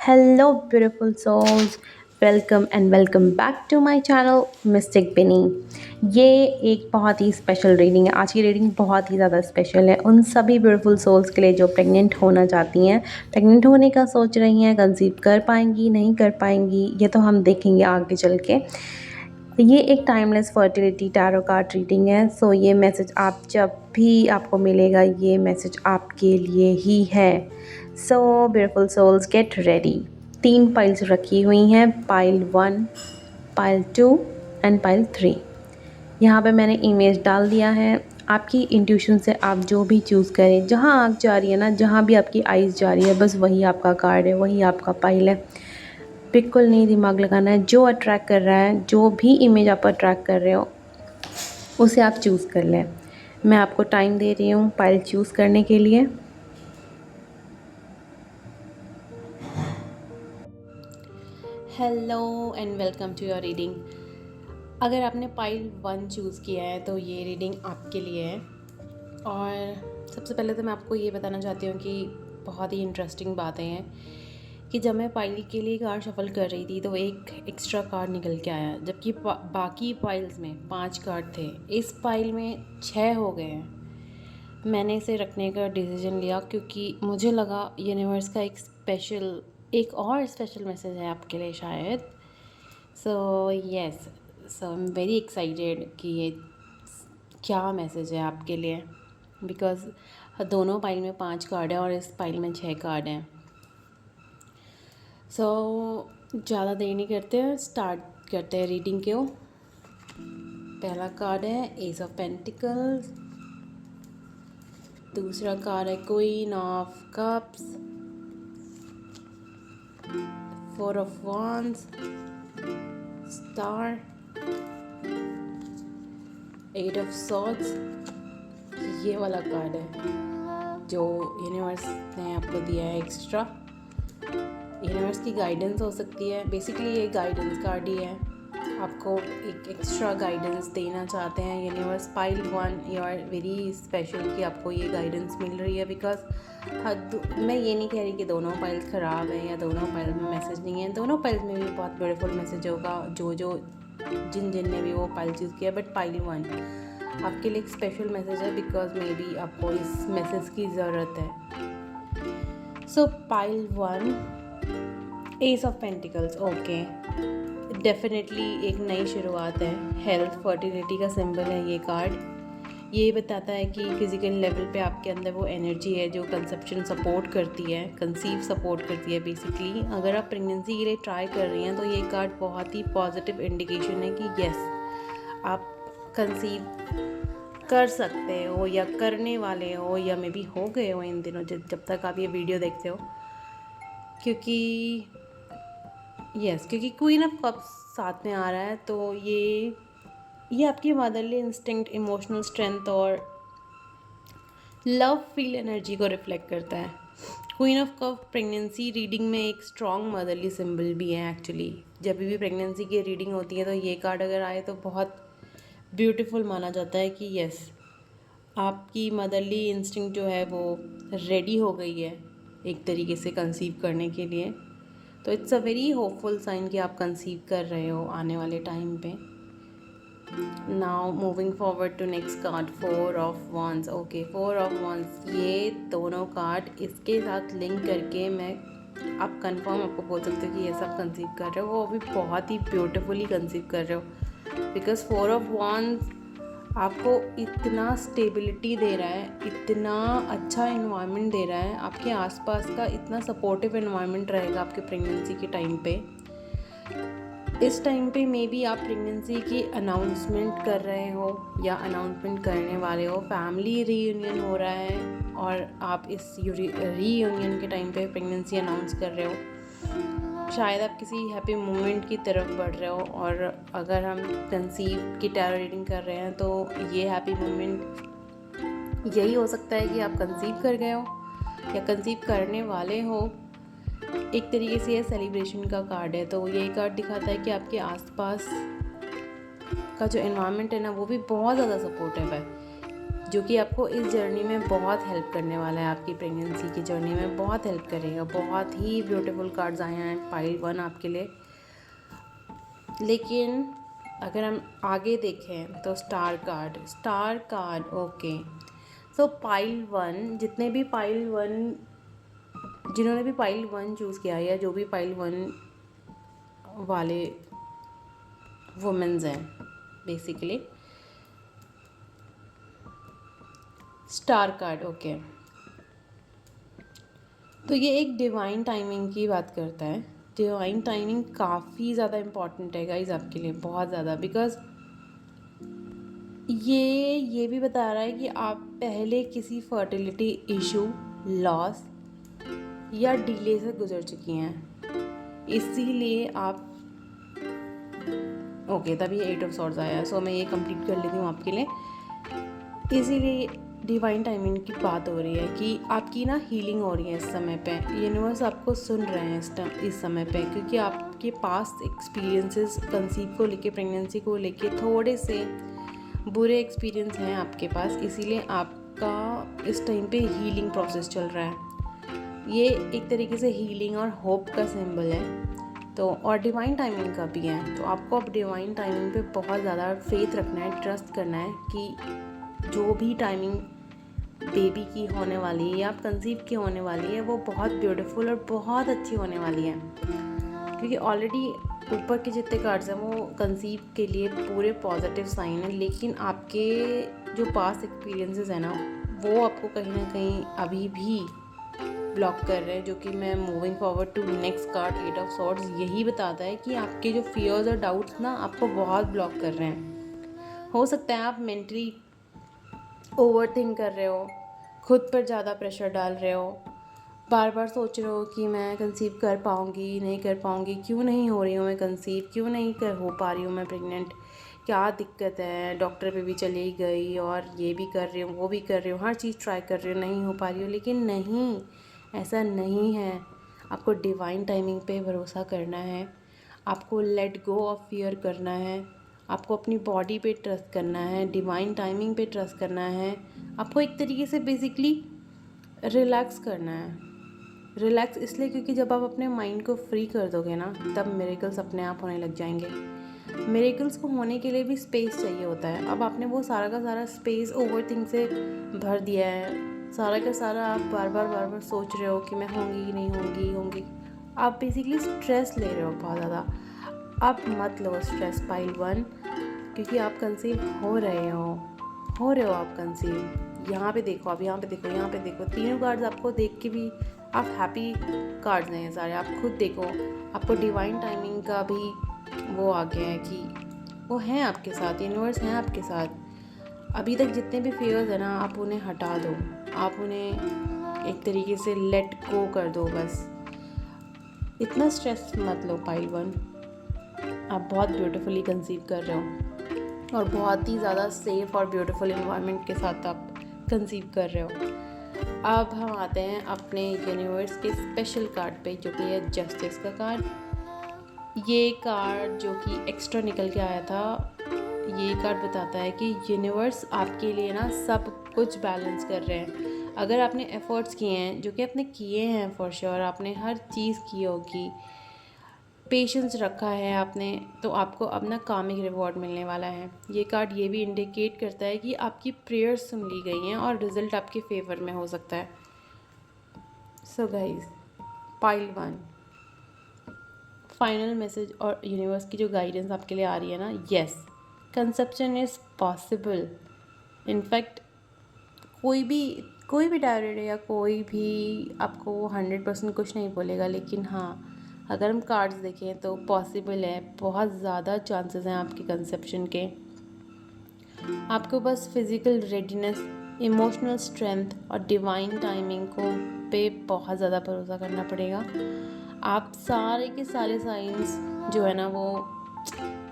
Hello, beautiful souls. Welcome back to my channel mystic Bini. ये एक बहुत ही स्पेशल रीडिंग है। आज की रीडिंग बहुत ही ज़्यादा स्पेशल है उन सभी ब्यूटीफुल सोल्स के लिए जो प्रेग्नेंट होना चाहती हैं, प्रेग्नेंट होने का सोच रही हैं, कंसीव कर पाएंगी नहीं कर पाएंगी ये तो हम देखेंगे आगे चल के। ये एक timeless fertility tarot card reading है। सो ये मैसेज आप जब भी आपको मिलेगा ये मैसेज आपके लिए ही है। So beautiful souls get ready. 3 piles रखी हुई हैं, पाइल 1, पाइल 2 एंड पाइल 3। यहाँ पे मैंने इमेज डाल दिया है। आपकी इंट्यूशन से आप जो भी चूज़ करें, जहाँ आँख जा रही है ना, जहाँ भी आपकी आइज़ जा रही है, बस वही आपका कार्ड है, वही आपका पाइल है। बिल्कुल नहीं दिमाग लगाना है। जो अट्रैक्ट कर रहा है, जो भी इमेज आप अट्रैक्ट कर रहे हो उसे आप चूज़ कर लें। मैं आपको टाइम दे रही हूँ पाइल चूज़ करने के लिए। Hello and welcome to your reading. अगर आपने पाइल 1 चूज़ किया है तो ये रीडिंग आपके लिए है। और सबसे पहले तो मैं आपको ये बताना चाहती हूँ कि बहुत ही इंटरेस्टिंग बातें हैं कि जब मैं पाइल के लिए कार्ड शफल कर रही थी तो एक एक्स्ट्रा कार्ड निकल के आया, जबकि बाकी पाइल्स में 5 कार्ड थे। इस पाइल में 6 हो गए हैं। मैंने इसे रखने का डिसीजन लिया क्योंकि मुझे लगा यूनिवर्स का एक और स्पेशल मैसेज है आपके लिए शायद। So yes, so I am very excited कि ये क्या मैसेज है आपके लिए, बिकॉज़ दोनों पाइल में 5 कार्ड है और इस पाइल में 6 कार्ड हैं। सो ज़्यादा देर नहीं करते हैं, स्टार्ट करते हैं रीडिंग को। पहला कार्ड है एस ऑफ पेंटिकल्स, दूसरा कार्ड है queen of cups, 4 of wands, star, 8 of swords। ये वाला कार्ड है जो यूनिवर्स ने आपको दिया है एक्स्ट्रा। यूनिवर्स की गाइडेंस हो सकती है, बेसिकली ये गाइडेंस कार्ड ही है। आपको एक एक्स्ट्रा गाइडेंस देना चाहते हैं universe. Pile 1 you are very special कि आपको ये गाइडेंस मिल रही है, बिकॉज मैं ये नहीं कह रही कि दोनों पाइल्स ख़राब हैं या दोनों पाइल्स में मैसेज नहीं है। दोनों पाइल्स में भी बहुत ब्यूटीफुल मैसेज होगा जिन ने भी वो पाइल चूज़ किया, बट पाइल 1 आपके लिए एक स्पेशल मैसेज है बिकॉज मे बी आपको इस मैसेज की ज़रूरत है। सो pile 1 S of pentacles, okay, definitely एक नई शुरुआत है। हेल्थ फर्टिलिटी का सिंबल है ये कार्ड। ये बताता है कि फिज़िकल लेवल पे आपके अंदर वो एनर्जी है जो कंसेप्शन सपोर्ट करती है, कंसीव सपोर्ट करती है। बेसिकली अगर आप प्रेगनेंसी के लिए ट्राई कर रही हैं तो ये कार्ड बहुत ही पॉजिटिव इंडिकेशन है कि यस, आप कंसीव कर सकते हो या करने वाले हो या मे बी हो गए हो इन दिनों जब तक आप ये वीडियो देखते हो। क्योंकि क्वीन ऑफ कप्स साथ में आ रहा है, तो ये आपकी मदरली इंस्टिंक्ट, इमोशनल स्ट्रेंथ और लव फील एनर्जी को रिफ्लेक्ट करता है। Queen of cup pregnancy reading में एक स्ट्रॉन्ग मदरली सिंबल भी है एक्चुअली। जब भी प्रेगनेंसी की रीडिंग होती है तो ये कार्ड अगर आए तो बहुत ब्यूटीफुल माना जाता है कि यस, आपकी मदरली इंस्टिंक्ट जो है वो रेडी हो गई है एक तरीके से कंसीव करने के लिए। तो it's a very hopeful sign कि आप कंसीव कर रहे हो आने वाले टाइम पे। Now moving forward to next card, 4 of wands। Okay, 4 of wands, ये दोनों कार्ड इसके साथ लिंक करके मैं आप कंफर्म आपको बोल सकते हो कि ये सब कंसीव कर रहे हो, वो अभी बहुत ही ब्यूटीफुली कंसीव कर रहे हो। बिकॉज 4 ऑफ wands आपको इतना स्टेबिलिटी दे रहा है, इतना अच्छा इन्वायरमेंट दे रहा है, आपके आसपास का इतना सपोर्टिव इन्वायरमेंट रहेगा आपके प्रेगनेंसी के टाइम पे। इस टाइम पे मे बी आप प्रेगनेंसी की अनाउंसमेंट कर रहे हो या अनाउंसमेंट करने वाले हो, फैमिली रीयूनियन हो रहा है और आप इस रीयूनियन के टाइम पे प्रेगनेंसी अनाउंस कर रहे हो। शायद आप किसी हैप्पी मोमेंट की तरफ बढ़ रहे हो, और अगर हम कंसीव की टैरो रीडिंग कर रहे हैं तो ये हैप्पी मोमेंट यही हो सकता है कि आप कंसीव कर गए हो या कंसीव करने वाले हो। एक तरीके से ये सेलिब्रेशन का कार्ड है। तो ये कार्ड दिखाता है कि आपके आसपास का जो एनवायरनमेंट है ना वो भी बहुत ज़्यादा सपोर्टिव है। जो कि आपको इस जर्नी में बहुत हेल्प करने वाला है, आपकी प्रेगनेंसी की जर्नी में बहुत हेल्प करेगा। बहुत ही ब्यूटीफुल कार्ड्स आए हैं पाइल 1 आपके लिए। लेकिन अगर हम आगे देखें तो स्टार कार्ड ओके। सो पाइल 1, जिन्होंने भी पाइल 1 चूज़ किया या जो भी पाइल 1 वाले वुमेन्स हैं, बेसिकली स्टार कार्ड ओके। तो ये एक डिवाइन टाइमिंग की बात करता है। डिवाइन टाइमिंग काफ़ी ज़्यादा इम्पॉर्टेंट है गाइज आपके लिए, बहुत ज़्यादा, बिकॉज ये भी बता रहा है कि आप पहले किसी फर्टिलिटी इशू, लॉस या डिले से गुजर चुकी हैं, इसीलिए आप ओके तभी 8 ऑफ सॉर्ड्स आया। सो मैं ये कंप्लीट कर लेती हूँ आपके लिए। इसीलिए डिवाइन टाइमिंग की बात हो रही है कि आपकी ना हीलिंग हो रही है इस समय पे। यूनिवर्स आपको सुन रहे हैं इस समय पे, क्योंकि आपके पास एक्सपीरियंसेस कंसीव को लेके, प्रेगनेंसी को लेके थोड़े से बुरे एक्सपीरियंस हैं आपके पास, इसीलिए आपका इस टाइम पे हीलिंग प्रोसेस चल रहा है। ये एक तरीके से हीलिंग और होप का सिंबल है, तो और डिवाइन टाइमिंग का भी है। तो आपको अब डिवाइन टाइमिंग पे बहुत ज़्यादा फेथ रखना है, ट्रस्ट करना है कि जो भी टाइमिंग बेबी की होने वाली है या आप कंसीव की होने वाली है, वो बहुत ब्यूटीफुल और बहुत अच्छी होने वाली है। क्योंकि ऑलरेडी ऊपर के जितने कार्ड्स हैं वो कंसीव के लिए पूरे पॉजिटिव साइन है, लेकिन आपके जो पास्ट एक्सपीरियंसेस हैं ना, वो आपको कहीं ना कहीं अभी भी ब्लॉक कर रहे हैं। जो कि मैं moving forward to next card 8 of swords यही बताता है कि आपके जो फियर्स और डाउट्स ना आपको बहुत ब्लॉक कर रहे हैं। हो सकता है आप मेंटली ओवर थिंक कर रहे हो, खुद पर ज़्यादा प्रेशर डाल रहे हो, बार बार सोच रहे हो कि मैं कंसीव कर पाऊँगी नहीं कर पाऊँगी, क्यों नहीं हो रही हूँ मैं कंसीव, क्यों नहीं हो पा रही हूँ मैं प्रेग्नेंट, क्या दिक्कत है, डॉक्टर पे भी चली गई और ये भी कर रही हूँ वो भी कर रही हूँ, हर चीज़ ट्राई कर रही हूँ, नहीं हो पा रही हूँ। लेकिन नहीं, ऐसा नहीं है। आपको डिवाइन टाइमिंग पे भरोसा करना है, आपको लेट गो ऑफ फियर करना है, आपको अपनी बॉडी पे ट्रस्ट करना है, डिवाइन टाइमिंग पे ट्रस्ट करना है। आपको एक तरीके से बेसिकली रिलैक्स करना है। रिलैक्स इसलिए क्योंकि जब आप अपने माइंड को फ्री कर दोगे ना, तब मिरेकल्स अपने आप होने लग जाएंगे। मिरेकल्स को होने के लिए भी स्पेस चाहिए होता है। अब आपने वो सारा का सारा स्पेस ओवर थिंक से भर दिया है, सारा का सारा आप बार बार सोच रहे हो कि मैं होंगी नहीं होंगी। आप बेसिकली स्ट्रेस ले रहे हो बहुत ज़्यादा। आप मत लो स्ट्रेस पाइल 1, क्योंकि आप कंसीव हो रहे हो आप कंसीव। यहाँ पे देखो, आप यहाँ पे देखो, तीनों कार्ड्स आपको देख के भी आप हैप्पी कार्ड्स हैं सारे। आप खुद देखो, आपको डिवाइन टाइमिंग का भी वो आ गया है कि वो हैं आपके साथ, यूनिवर्स हैं आपके साथ। अभी तक जितने भी फियर्स हैं ना, आप उन्हें हटा दो, आप उन्हें एक तरीके से लेट गो कर दो बस। इतना स्ट्रेस मत लो पाइल 1। आप बहुत ब्यूटीफुली कंसीव कर रहे हो और बहुत ही ज़्यादा सेफ और ब्यूटीफुल इन्वायरमेंट के साथ आप कंसीव कर रहे हो। अब हम आते हैं अपने यूनिवर्स के स्पेशल कार्ड पे, जो कि है जस्टिस का कार्ड। ये कार्ड जो कि एक्स्ट्रा निकल के आया था, ये कार्ड बताता है कि यूनिवर्स आपके लिए ना सब कुछ बैलेंस कर रहे हैं। अगर आपने एफर्ट्स किए हैं, जो कि आपने किए हैं फॉर श्योर, आपने हर चीज़ की होगी, पेशेंस रखा है आपने, तो आपको अब ना कामिक रिवॉर्ड मिलने वाला है। ये कार्ड ये भी इंडिकेट करता है कि आपकी प्रेयर्स सुन ली गई हैं और रिज़ल्ट आपके फेवर में हो सकता है। So guys, pile 1 final message और यूनिवर्स की जो गाइडेंस आपके लिए आ रही है ना, yes, conception is possible. In fact कोई भी डायरेक्ट या कोई भी आपको 100% कुछ नहीं बोलेगा, लेकिन हाँ, अगर हम कार्ड्स देखें तो पॉसिबल है, बहुत ज़्यादा चांसेस हैं आपके कंसेप्शन के। आपको बस फिज़िकल रेडीनेस, इमोशनल स्ट्रेंथ और डिवाइन टाइमिंग को पे बहुत ज़्यादा भरोसा करना पड़ेगा। आप सारे के सारे साइंस जो है ना, वो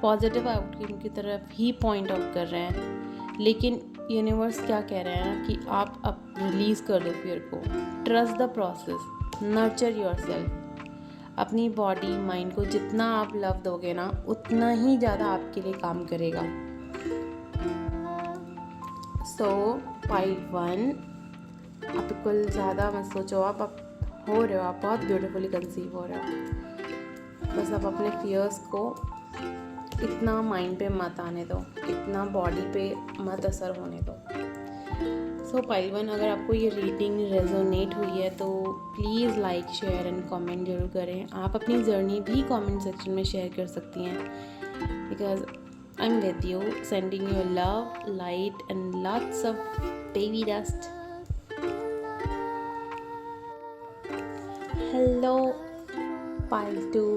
पॉजिटिव आउटकम की तरफ ही पॉइंट आउट कर रहे हैं। लेकिन यूनिवर्स क्या कह रहे हैं ना कि आप अब रिलीज़ कर दो फियर को, trust the process, nurture yourself. अपनी बॉडी माइंड को जितना आप लव दोगे ना, उतना ही ज़्यादा आपके लिए काम करेगा। सो पाइल 1, आप बिल्कुल ज़्यादा मत सोचो, आप हो रहे हो, आप बहुत ब्यूटीफुली कंसीव हो रहे हो। बस आप अपने फियर्स को इतना माइंड पे मत आने दो, इतना बॉडी पे मत असर होने दो। सो पाइल 1, अगर आपको ये रीडिंग रेजोनेट हुई है तो please like, share and comment जरूर करें। आप अपनी जर्नी भी कमेंट सेक्शन में शेयर कर सकती हैं, because I am with you, sending you love, light and lots of baby dust. Hello pile 2,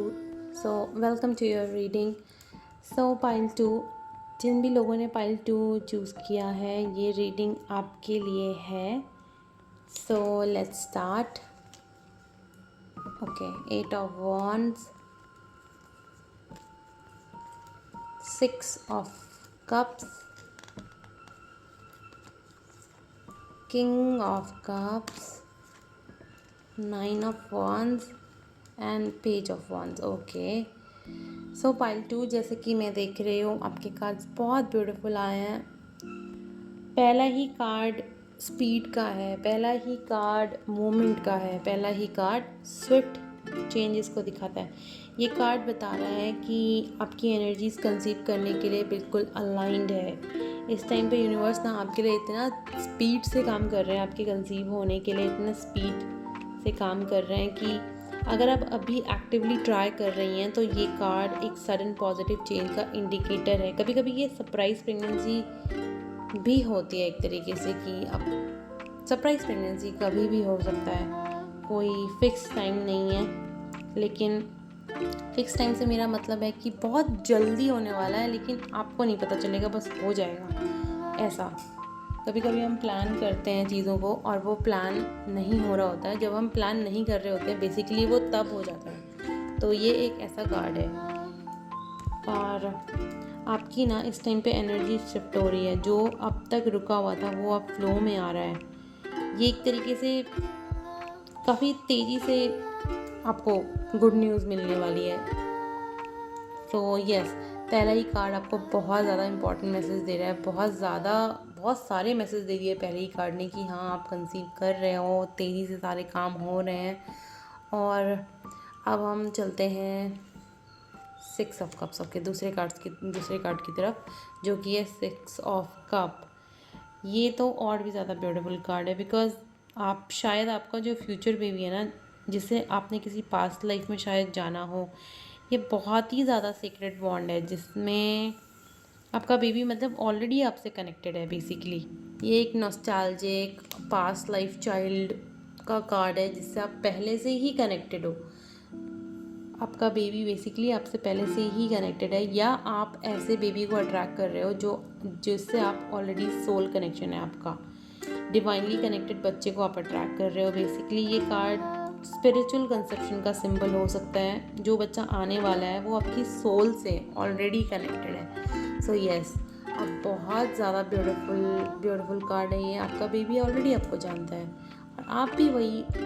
so welcome to your reading. So pile 2, जिन भी लोगों ने पाइल 2 चूज़ किया है, ये रीडिंग आपके लिए है। So let's start. Okay, 8 of wands, 6 of cups, king of cups, 9 of wands and page of wands। Okay, so pile 2, जैसे कि मैं देख रही हूँ आपके कार्ड्स बहुत ब्यूटीफुल आए हैं। पहला ही कार्ड स्पीड का है, पहला ही कार्ड मोमेंट का है, पहला ही कार्ड स्विफ्ट चेंजेस को दिखाता है। ये कार्ड बता रहा है कि आपकी एनर्जीज कंसीव करने के लिए बिल्कुल अलाइंड है। इस टाइम पे यूनिवर्स ना आपके लिए इतना स्पीड से काम कर रहे हैं, आपके कंसीव होने के लिए इतना स्पीड से काम कर रहे हैं कि अगर आप अभी एक्टिवली ट्राई कर रही हैं तो ये कार्ड एक सडन पॉजिटिव चेंज का इंडिकेटर है। कभी कभी ये सरप्राइज प्रेगनेंसी भी होती है एक तरीके से, कि अब सरप्राइज प्रेगनेंसी कभी भी हो सकता है, कोई फिक्स टाइम नहीं है। लेकिन फिक्स टाइम से मेरा मतलब है कि बहुत जल्दी होने वाला है, लेकिन आपको नहीं पता चलेगा, बस हो जाएगा। ऐसा कभी कभी हम प्लान करते हैं चीज़ों को और वो प्लान नहीं हो रहा होता है। जब हम प्लान नहीं कर रहे होते हैं बेसिकली वो तब हो जाता है। तो ये एक ऐसा कार्ड है। और आपकी ना इस टाइम पे एनर्जी शिफ्ट हो रही है, जो अब तक रुका हुआ था वो अब फ्लो में आ रहा है। ये एक तरीके से काफ़ी तेज़ी से आपको गुड न्यूज़ मिलने वाली है। तो यस, पहला ही कार्ड आपको बहुत ज़्यादा इंपॉर्टेंट मैसेज दे रहा है, बहुत सारे मैसेज दे दिए पहले ही कार्ड ने कि हाँ आप कंसीव कर रहे हो, तेज़ी से सारे काम हो रहे हैं। और अब हम चलते हैं 6 ऑफ कप्स। ओके, दूसरे कार्ड की तरफ, जो कि है 6 ऑफ कप। ये तो और भी ज़्यादा ब्यूटीफुल कार्ड है, बिकॉज आप शायद आपका जो फ्यूचर बेबी है ना, जिसे आपने किसी पास्ट लाइफ में शायद जाना हो, ये बहुत ही ज़्यादा सीक्रेट बॉन्ड है जिसमें आपका बेबी मतलब ऑलरेडी आपसे कनेक्टेड है बेसिकली। ये एक नॉस्टैल्जिक पास्ट लाइफ चाइल्ड का कार्ड है जिससे आप पहले से ही कनेक्टेड हो। आपका बेबी बेसिकली आपसे पहले से ही कनेक्टेड है, या आप ऐसे बेबी को अट्रैक्ट कर रहे हो जिससे आप ऑलरेडी सोल कनेक्शन है आपका, डिवाइनली कनेक्टेड बच्चे को आप अट्रैक्ट कर रहे हो। बेसिकली ये कार्ड स्पिरिचुअल कंसेप्शन का सिंबल हो सकता है। जो बच्चा आने वाला है वो आपकी सोल से ऑलरेडी कनेक्टेड है। सो यस, अब बहुत ज़्यादा ब्यूटीफुल कार्ड है ये। आपका बेबी ऑलरेडी आपको जानता है और आप भी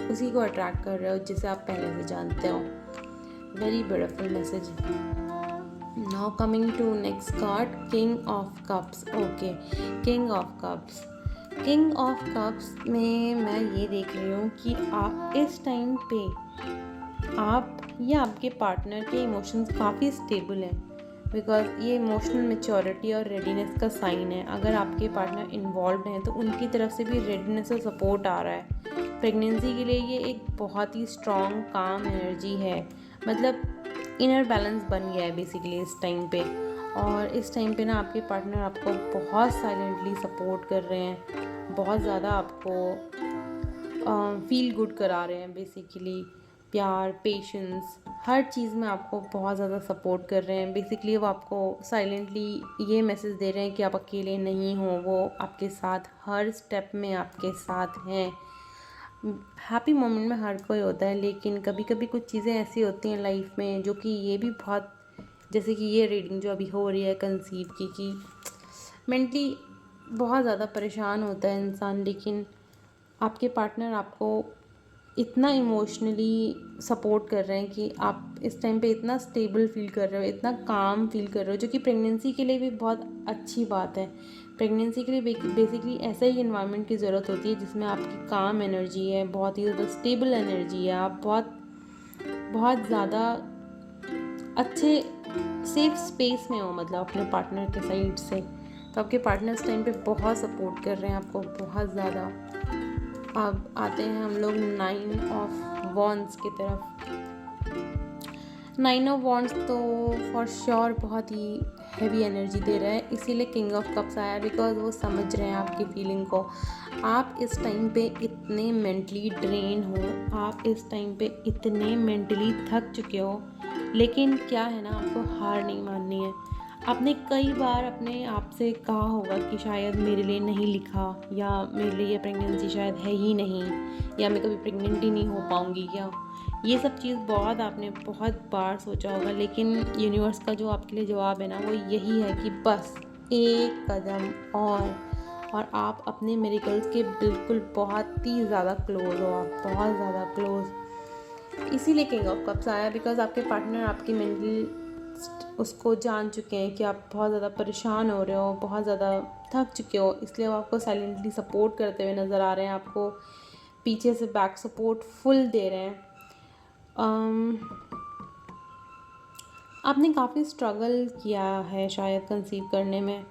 उसी को अट्रैक्ट कर रहे हो जिसे आप पहले से जानते हो। Very beautiful message. Now coming to next card, king of cups. Okay, king of cups. King of cups में मैं ये देख रही हूँ कि आप इस टाइम पे आप या आपके पार्टनर के इमोशंस काफ़ी स्टेबल हैं, बिकॉज ये इमोशनल मैच्योरिटी और रेडीनेस का साइन है। अगर आपके पार्टनर इन्वॉल्व हैं तो उनकी तरफ से भी रेडीनेस और सपोर्ट आ रहा है। प्रेगनेंसी के लिए ये एक बहुत ही स्ट्रॉन्ग काम एनर्जी है, मतलब इनर बैलेंस बन गया है बेसिकली इस टाइम पे। और इस टाइम पे ना आपके पार्टनर आपको बहुत साइलेंटली सपोर्ट कर रहे हैं, बहुत ज़्यादा आपको फील गुड करा रहे हैं। बेसिकली प्यार, पेशेंस, हर चीज़ में आपको बहुत ज़्यादा सपोर्ट कर रहे हैं। बेसिकली वो आपको साइलेंटली ये मैसेज दे रहे हैं कि आप अकेले नहीं हो, वो आपके साथ हर स्टेप में आपके साथ हैं। हैप्पी मोमेंट में हर कोई होता है, लेकिन कभी कभी कुछ चीज़ें ऐसी होती हैं लाइफ में जो कि ये भी बहुत, जैसे कि ये रीडिंग जो अभी हो रही है कंसीव की, कि मेंटली बहुत ज़्यादा परेशान होता है इंसान, लेकिन आपके पार्टनर आपको इतना इमोशनली सपोर्ट कर रहे हैं कि आप इस टाइम पे इतना स्टेबल फील कर रहे हो, इतना काम फील कर रहे हो, जो कि प्रेगनेंसी के लिए भी बहुत अच्छी बात है। प्रेगनेंसी के लिए बेसिकली ऐसा ही इन्वायरमेंट की ज़रूरत होती है जिसमें आपकी काम एनर्जी है, बहुत ही ज़्यादा स्टेबल एनर्जी है, आप बहुत बहुत ज़्यादा अच्छे सेफ स्पेस में हो, मतलब अपने पार्टनर के साइड से। तो आपके पार्टनर इस टाइम पे बहुत सपोर्ट कर रहे हैं आपको, बहुत ज़्यादा। अब आते हैं हम लोग 9 ऑफ वॉन्ड्स की तरफ। 9 ऑफ वॉन्ड्स तो फॉर श्योर बहुत ही हैवी एनर्जी दे रहा है, इसीलिए किंग ऑफ कप्स आया, बिकॉज वो समझ रहे हैं आपकी फीलिंग को। आप इस टाइम पे इतने मेंटली ड्रेन हो, आप इस टाइम पे इतने मेंटली थक चुके हो, लेकिन क्या है ना, आपको हार नहीं माननी है। आपने कई बार अपने आप से कहा होगा कि शायद मेरे लिए नहीं लिखा, या मेरे लिए ये प्रेगनेंसी शायद है ही नहीं, या मैं कभी प्रेग्नेंट ही नहीं हो पाऊँगी क्या। ये सब चीज़ आपने बहुत बार सोचा होगा, लेकिन यूनिवर्स का जो आपके लिए जवाब है ना, वो यही है कि बस एक कदम और आप अपने मिरेकल्स के बिल्कुल बहुत ही ज़्यादा क्लोज हो, आप बहुत ज़्यादा क्लोज। इसीलिए किंग ऑफ कप्स आया, बिकॉज आपके पार्टनर आपकी मेंटल उसको जान चुके हैं कि आप बहुत ज़्यादा परेशान हो रहे हो, बहुत ज़्यादा थक चुके हो, इसलिए वो आपको साइलेंटली सपोर्ट करते हुए नज़र आ रहे हैं, आपको पीछे से बैक सपोर्ट फुल दे रहे हैं। आपने काफ़ी स्ट्रगल किया है शायद कंसीव करने में,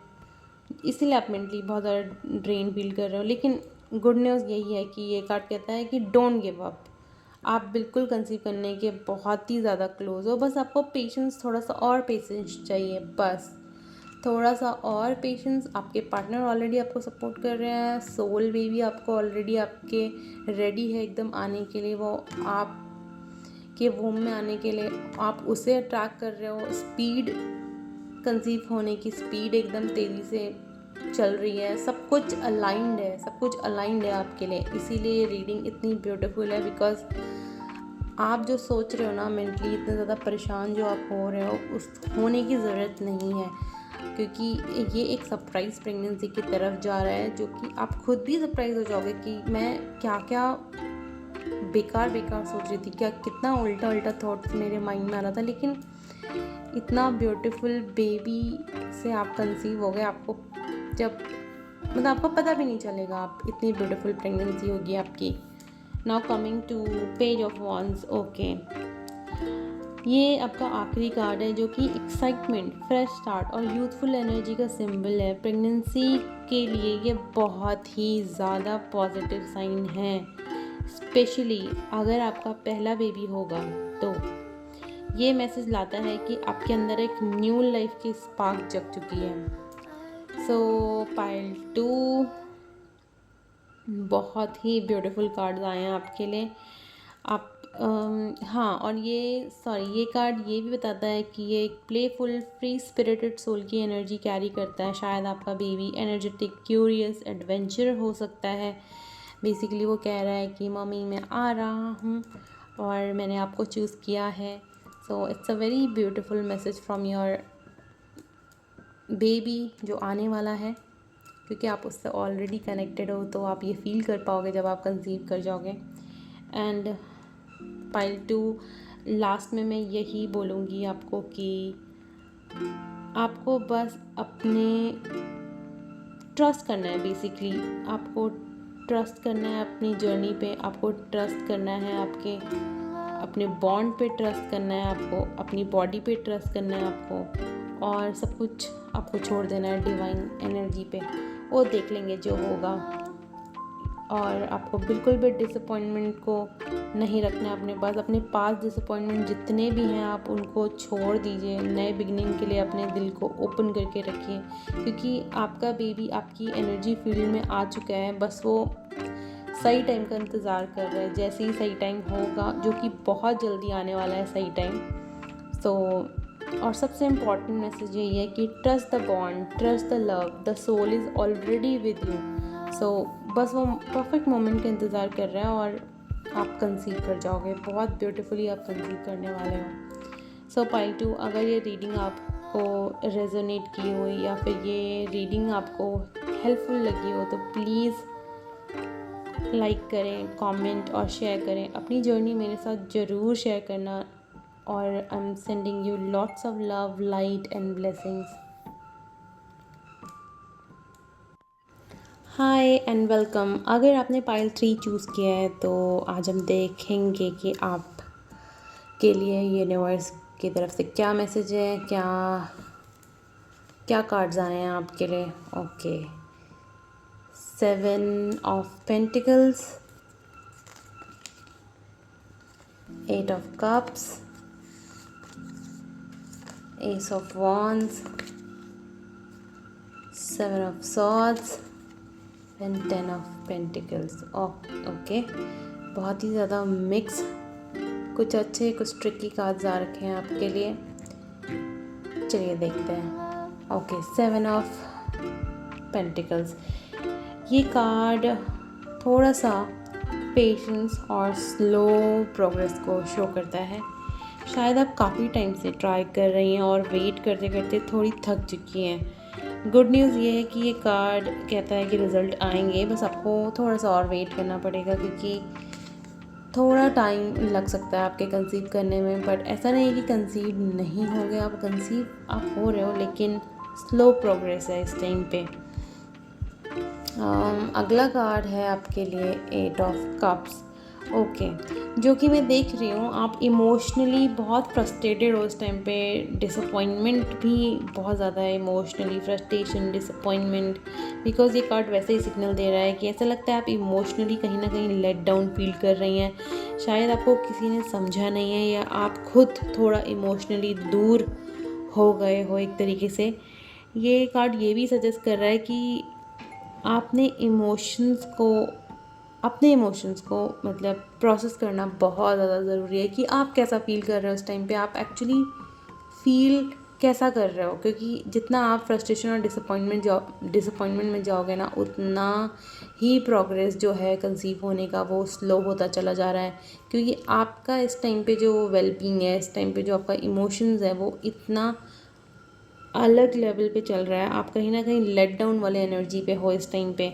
इसीलिए आप मेंटली बहुत ज़्यादा ड्रेन फील कर रहे हो। लेकिन गुड न्यूज़ यही है कि ये कार्ड कहता है कि डोंट गिव अप। आप बिल्कुल कंसीव करने के बहुत ही ज़्यादा क्लोज हो, बस आपको पेशेंस, थोड़ा सा और पेशेंस चाहिए, बस थोड़ा सा और पेशेंस। आपके पार्टनर ऑलरेडी आपको सपोर्ट कर रहे हैं, सोल बेबी आपको ऑलरेडी आपके रेडी है एकदम आने के लिए, वो आप के वूम में आने के लिए। आप उसे अट्रैक्ट कर रहे हो, स्पीड, कंसीव होने की स्पीड एकदम तेज़ी से चल रही है, सब कुछ अलाइंड है, सब कुछ अलाइंड है आपके लिए। इसीलिए ये रीडिंग इतनी ब्यूटीफुल है, बिकॉज आप जो सोच रहे हो ना, मेंटली इतना ज़्यादा परेशान जो आप हो रहे हो, उस होने की ज़रूरत नहीं है, क्योंकि ये एक सरप्राइज़ प्रेगनेंसी की तरफ जा रहा है, जो कि आप खुद भी सरप्राइज़ हो जाओगे कि मैं क्या क्या बेकार सोच रही थी, क्या कितना उल्टा थॉट्स मेरे माइंड में आ रहा था, लेकिन इतना ब्यूटीफुल बेबी से आप कंसीव हो गए। आपको जब मतलब आपको पता भी नहीं चलेगा, आप इतनी ब्यूटीफुल प्रेगनेंसी होगी आपकी। Now coming to page of wands. Okay, ये आपका आखिरी कार्ड है, जो कि एक्साइटमेंट, फ्रेश स्टार्ट और यूथफुल एनर्जी का सिंबल है। प्रेगनेंसी के लिए ये बहुत ही ज़्यादा पॉजिटिव साइन है, स्पेशली अगर आपका पहला बेबी होगा तो ये मैसेज लाता है कि आपके अंदर एक न्यू लाइफ की स्पार्क जग चुकी है। सो पाइल 2, बहुत ही ब्यूटीफुल कार्ड्स आए हैं आपके लिए। आप हाँ, और ये कार्ड ये भी बताता है कि ये एक प्लेफुल, फ्री स्पिरिटेड सोल की एनर्जी कैरी करता है। शायद आपका बेबी एनर्जेटिक, क्यूरियस, एडवेंचर हो सकता है। बेसिकली वो कह रहा है कि मम्मी मैं आ रहा हूँ और मैंने आपको चूज़ किया है। So it's a very beautiful message from your baby जो आने वाला है, क्योंकि आप उससे ऑलरेडी कनेक्टेड हो, तो आप ये फील कर पाओगे जब आप कंसीव कर जाओगे। एंड पाइल 2, लास्ट में मैं यही बोलूँगी आपको कि आपको बस अपने ट्रस्ट करना है। बेसिकली आपको ट्रस्ट करना है अपनी जर्नी पे, आपको ट्रस्ट करना है अपने बॉन्ड पे, ट्रस्ट करना है आपको अपनी बॉडी पे, ट्रस्ट करना है आपको, और सब कुछ आपको छोड़ देना है डिवाइन एनर्जी पे। वो देख लेंगे जो होगा। और आपको बिल्कुल भी डिसअपॉइंटमेंट को नहीं रखना है अपने पास। अपने पास डिसअपॉइंटमेंट जितने भी हैं आप उनको छोड़ दीजिए, नए बिगनिंग के लिए अपने दिल को ओपन करके रखिए, क्योंकि आपका बेबी आपकी एनर्जी फील्ड में आ चुका है। बस वो सही टाइम का इंतज़ार कर रहा है, जैसे ही सही टाइम होगा, जो कि बहुत जल्दी आने वाला है सही टाइम। सो और सबसे इम्पॉर्टेंट मैसेज यही है कि trust the bond, trust the love, the soul is already with you. So बस वो परफेक्ट मोमेंट का इंतज़ार कर रहा है और आप कंसीव कर जाओगे। बहुत ब्यूटीफुली आप कंसीव करने वाले हो। सो पाइल 2, अगर ये रीडिंग आपको रेजोनेट की हो या फिर ये रीडिंग आपको हेल्पफुल लगी हो, तो प्लीज़ लाइक करें, कमेंट और शेयर करें। अपनी जर्नी मेरे साथ ज़रूर शेयर करना। और I am sending you lots of love, light and blessings. Hi and welcome. अगर आपने पाइल 3 चूज़ किया है तो आज हम देखेंगे कि आप के लिए यूनिवर्स की तरफ से क्या मैसेज है, क्या क्या कार्ड्स आए हैं आपके लिए। Okay, 7 of pentacles, 8 of cups, S of wands, 7 of swords and 10 of pentacles. Okay, बहुत ही ज़्यादा मिक्स, कुछ अच्छे कुछ ट्रिकी कार्ड्स आ रखे हैं आपके लिए। चलिए देखते हैं। ओके, 7 ऑफ पेंटिकल्स, ये कार्ड थोड़ा सा पेशेंस और स्लो प्रोग्रेस को शो करता है। शायद आप काफ़ी टाइम से ट्राई कर रही हैं और वेट करते करते थोड़ी थक चुकी हैं। गुड न्यूज़ ये है कि ये कार्ड कहता है कि रिज़ल्ट आएंगे, बस आपको थोड़ा सा और वेट करना पड़ेगा क्योंकि थोड़ा टाइम लग सकता है आपके कंसीव करने में। बट ऐसा नहीं है कि कंसीव नहीं हो गया, आप कंसीव आप हो रहे हो, लेकिन स्लो प्रोग्रेस है इस टाइम पे। अगला कार्ड है आपके लिए 8 ऑफ कप्स। ओके, जो कि मैं देख रही हूँ आप इमोशनली बहुत फ्रस्ट्रेटेड हो इस टाइम पे। डिसअपॉइंटमेंट भी बहुत ज़्यादा है, इमोशनली फ्रस्ट्रेशन, डिसअपॉइंटमेंट, बिकॉज ये कार्ड वैसे ही सिग्नल दे रहा है कि ऐसा लगता है आप इमोशनली कहीं ना कहीं लेट डाउन फील कर रही हैं। शायद आपको किसी ने समझा नहीं है या आप खुद थोड़ा इमोशनली दूर हो गए हो एक तरीके से। ये कार्ड ये भी सजेस्ट कर रहा है कि आपने अपने इमोशंस को मतलब प्रोसेस करना बहुत ज़्यादा ज़रूरी है कि आप कैसा फ़ील कर रहे हो उस टाइम पे, आप एक्चुअली फ़ील कैसा कर रहे हो। क्योंकि जितना आप फ्रस्ट्रेशन और डिसअपॉइंटमेंट में जाओगे ना, उतना ही प्रोग्रेस जो है कंसीव होने का वो स्लो होता चला जा रहा है। क्योंकि आपका इस टाइम पे जो वेलबींग है, इस टाइम पे जो आपका इमोशंस है, वो इतना अलग लेवल पे चल रहा है। आप कहीं ना कहीं लेट डाउन वाले एनर्जी पे हो इस टाइम पे।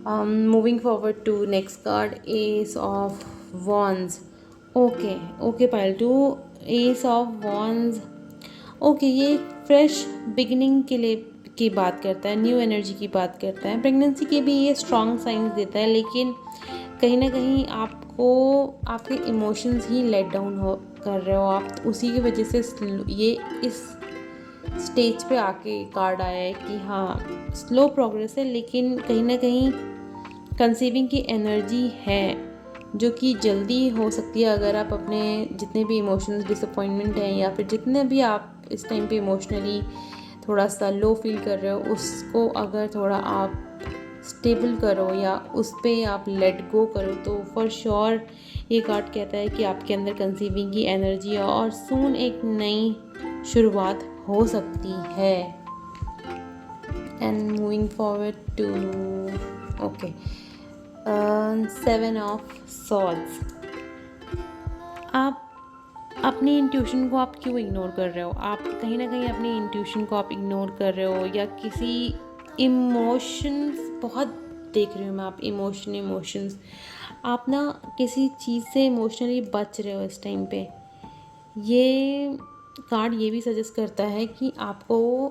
Moving forward to next card, ace of wands. Okay pile two, ace of wands. Okay, ये फ्रेश बिगिनिंग के लिए की बात करता है, न्यू एनर्जी की बात करता है। प्रेगनेंसी के भी ये स्ट्रॉन्ग साइंस देता है, लेकिन कहीं ना कहीं आपको आपके इमोशंस ही लेट डाउन हो कर रहे हो आप, उसी की वजह से ये इस स्टेज पे आके कार्ड आया है कि हाँ स्लो प्रोग्रेस है, लेकिन कहीं ना कहीं कंसीविंग की एनर्जी है जो कि जल्दी हो सकती है अगर आप अपने जितने भी इमोशंस, डिसअपॉइंटमेंट हैं या फिर जितने भी आप इस टाइम पे इमोशनली थोड़ा सा लो फील कर रहे हो, उसको अगर थोड़ा आप स्टेबल करो या उस पर आप लेट गो करो तो फॉर श्योर ये कार्ड कहता है कि आपके अंदर कंसीविंग की एनर्जी है और सून एक नई शुरुआत हो सकती है। And moving forward to okay, 7 of swords. आप अपनी इंट्यूशन को आप क्यों इग्नोर कर रहे हो? आप कहीं ना कहीं अपनी इंट्यूशन को आप इग्नोर कर रहे हो या किसी इमोशंस बहुत देख रही हूँ मैं, आप इमोशंस आप ना किसी चीज़ से इमोशनली बच रहे हो इस टाइम पे। ये कार्ड ये भी सजेस्ट करता है कि आपको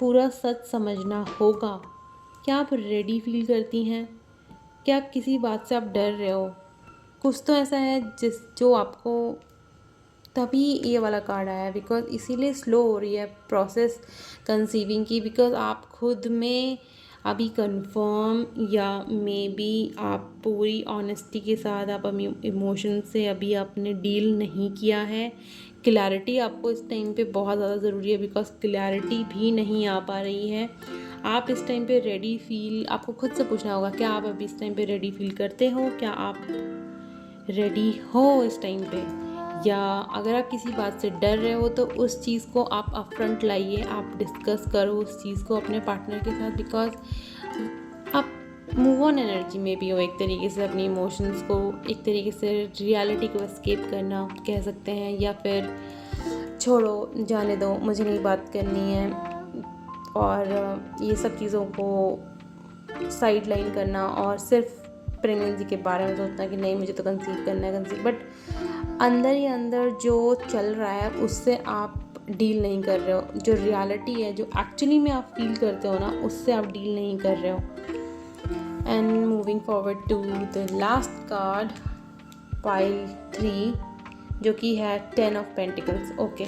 पूरा सच समझना होगा। क्या आप रेडी फील करती हैं? क्या किसी बात से आप डर रहे हो? कुछ तो ऐसा है जो आपको तभी ये वाला कार्ड आया है, बिकॉज इसीलिए स्लो हो रही है प्रोसेस कंसीविंग की, बिकॉज आप खुद में अभी कंफर्म या मे बी आप पूरी ऑनेस्टी के साथ आप इमोशन से अभी आपने डील नहीं किया है। क्लैरिटी आपको इस टाइम पे बहुत ज़्यादा ज़रूरी है, बिकॉज क्लैरिटी भी नहीं आ पा रही है। आप इस टाइम पे रेडी फील, आपको खुद से पूछना होगा क्या आप अभी इस टाइम पे रेडी फील करते हो, क्या आप रेडी हो इस टाइम पे, या अगर आप किसी बात से डर रहे हो तो उस चीज़ को आप अपफ्रंट लाइए, आप डिस्कस करो उस चीज़ को अपने पार्टनर के साथ, बिकॉज आप मूव ऑन एनर्जी में भी हो एक तरीके से, अपनी इमोशंस को एक तरीके से रियलिटी को एस्केप करना कह सकते हैं, या फिर छोड़ो जाने दो मुझे नहीं बात करनी है और ये सब चीज़ों को साइड लाइन करना और सिर्फ प्रेगनेंसी के बारे में सोचना कि नहीं मुझे तो कंसीव करना है कंसीव, बट अंदर ही अंदर जो चल रहा है उससे आप डील नहीं कर रहे हो। जो रियलिटी है, जो एक्चुअली में आप फील करते हो ना, उससे आप डील नहीं कर रहे हो। And moving forward to the last card, pile 3, जो कि है 10 of pentacles. Okay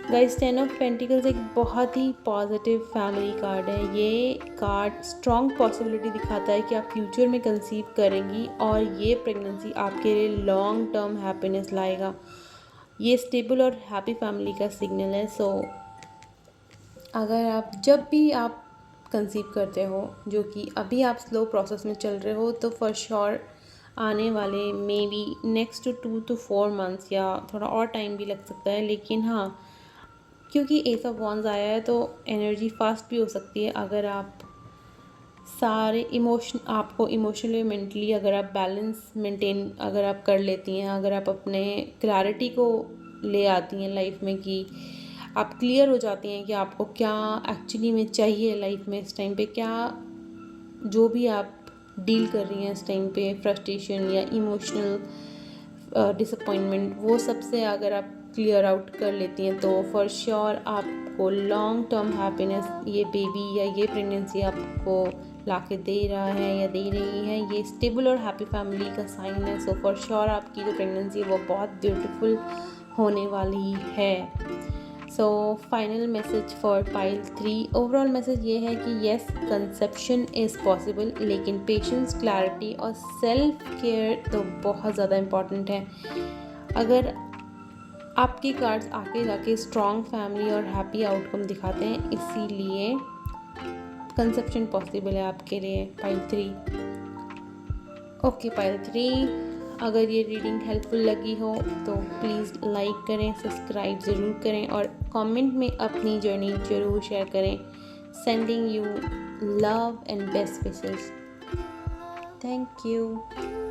guys, 10 of pentacles एक बहुत ही पॉजिटिव फैमिली कार्ड है। ये कार्ड स्ट्रॉन्ग पॉसिबिलिटी दिखाता है कि आप फ्यूचर में कंसीव करेंगी और ये प्रेगनेंसी आपके लिए लॉन्ग टर्म हैप्पीनेस लाएगा। ये स्टेबल और हैप्पी फैमिली का सिग्नल है। सो अगर आप जब भी आप कंसीव करते हो, जो कि अभी आप स्लो प्रोसेस में चल रहे हो, तो फॉर श्योर आने वाले may be next 2 to 4 months या थोड़ा और टाइम भी लग सकता है, लेकिन हाँ, क्योंकि एस ऑफ वॉन्स आया है तो एनर्जी फास्ट भी हो सकती है। अगर आप सारे आपको इमोशनली मेंटली अगर आप बैलेंस मेंटेन अगर आप कर लेती हैं, अगर आप अपने क्लैरिटी को ले आती हैं लाइफ में, कि आप क्लियर हो जाती हैं कि आपको क्या एक्चुअली में चाहिए लाइफ में इस टाइम पे, क्या जो भी आप डील कर रही हैं इस टाइम पे, फ्रस्ट्रेशन या इमोशनल डिसअपॉइंटमेंट, वो सबसे अगर आप क्लियर आउट कर लेती हैं तो फॉर श्योर आपको लॉन्ग टर्म हैप्पीनेस ये बेबी या ये प्रेगनेंसी आपको लाके दे रहा है या दे रही है। ये स्टेबल और हैप्पी फैमिली का साइन है। सो फॉर श्योर आपकी जो प्रेगनेंसी है वो बहुत ब्यूटीफुल होने वाली है। So final message for pile 3, overall message ये है कि येस, कंसेप्शन इज़ पॉसिबल, लेकिन पेशेंस, क्लैरिटी और सेल्फ केयर तो बहुत ज़्यादा इम्पॉर्टेंट है। अगर आपके कार्ड्स आगे जाके स्ट्रॉन्ग फैमिली और हैप्पी आउटकम दिखाते हैं, इसीलिए कंसेप्शन पॉसिबल है आपके लिए पाइल 3। ओके पाइल 3, अगर ये रीडिंग हेल्पफुल लगी हो तो प्लीज़ लाइक करें, सब्सक्राइब ज़रूर करें और कमेंट में अपनी जर्नी ज़रूर शेयर करें। Sending you love and best wishes. Thank you.